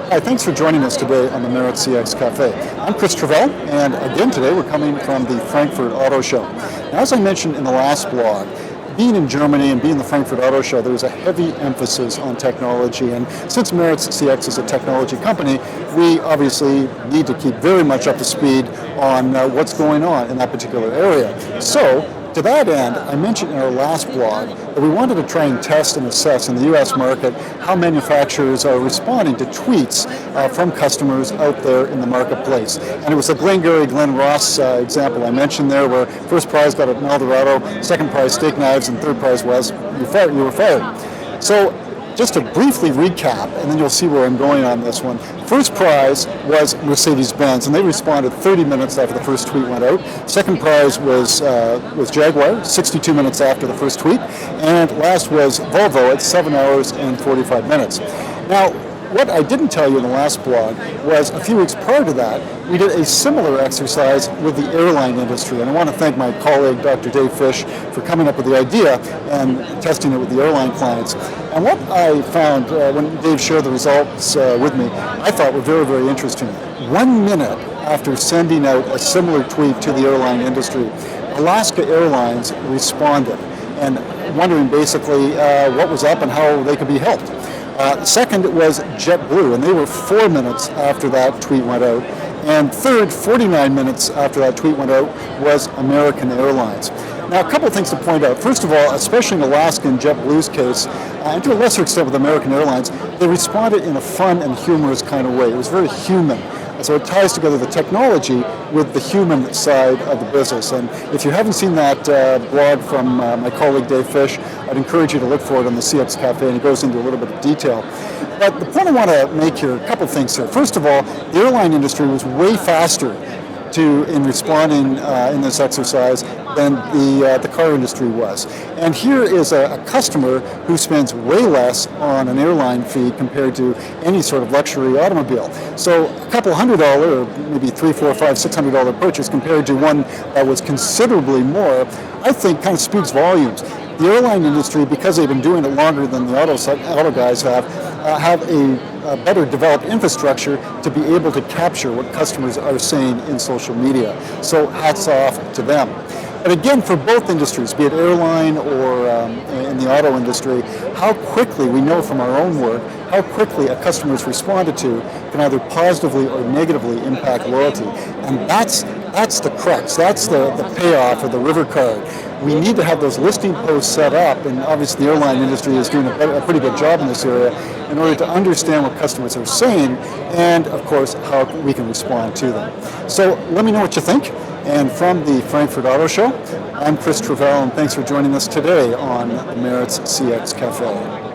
Hi, thanks for joining us today on the MaritzCX Café. I'm Chris Travell, and again today we're coming from the Frankfurt Auto Show. Now, as I mentioned in the last blog, being in Germany and being the Frankfurt Auto Show, there's a heavy emphasis on technology, and since MaritzCX is a technology company, we obviously need to keep very much up to speed on what's going on in that particular area. So, to that end, I mentioned in our last blog that we wanted to try and test and assess in the U.S. market how manufacturers are responding to tweets from customers out there in the marketplace. And it was the Glengarry Glen example I mentioned there, where first prize got an Eldorado, second prize steak knives, and third prize was you were fired. So just to briefly recap, and then you'll see where I'm going on this one. First prize was Mercedes-Benz, and they responded 30 minutes after the first tweet went out. Second prize was Jaguar, 62 minutes after the first tweet. And last was Volvo at 7 hours and 45 minutes. Now, what I didn't tell you in the last blog was a few weeks prior to that, we did a similar exercise with the airline industry. And I want to thank my colleague, Dr. Dave Fish, for coming up with the idea and testing it with the airline clients. And what I found when Dave shared the results with me, I thought were very, very interesting. 1 minute after sending out a similar tweet to the airline industry, Alaska Airlines responded and wondering basically what was up and how they could be helped. Second was JetBlue, and they were 4 minutes after that tweet went out. And third, 49 minutes after that tweet went out, was American Airlines. Now, a couple of things to point out. First of all, especially in Alaska and JetBlue's case, and to a lesser extent with American Airlines, they responded in a fun and humorous kind of way. It was very human. So it ties together the technology with the human side of the business. And if you haven't seen that blog from my colleague Dave Fish, I'd encourage you to look for it on the CX Café, and it goes into a little bit of detail. But the point I want to make here, a couple of things here. First of all, the airline industry was way faster in responding in this exercise than the car industry was. And here is a customer who spends way less on an airline fee compared to any sort of luxury automobile. So a couple $100 or maybe $300, $400, $500, $600 purchase compared to one that was considerably more, I think kind of speaks volumes. The airline industry, because they've been doing it longer than the auto guys have a better developed infrastructure to be able to capture what customers are saying in social media. So hats off to them. But again, for both industries, be it airline or in the auto industry, how quickly we know from our own work, how quickly a customer is responded to can either positively or negatively impact loyalty. And that's the crux, that's the payoff or the river card. We need to have those listing posts set up, and obviously the airline industry is doing a pretty good job in this area in order to understand what customers are saying and, of course, how we can respond to them. So let me know what you think. And from the Frankfurt Auto Show, I'm Chris Travell, and thanks for joining us today on the MaritzCX Café.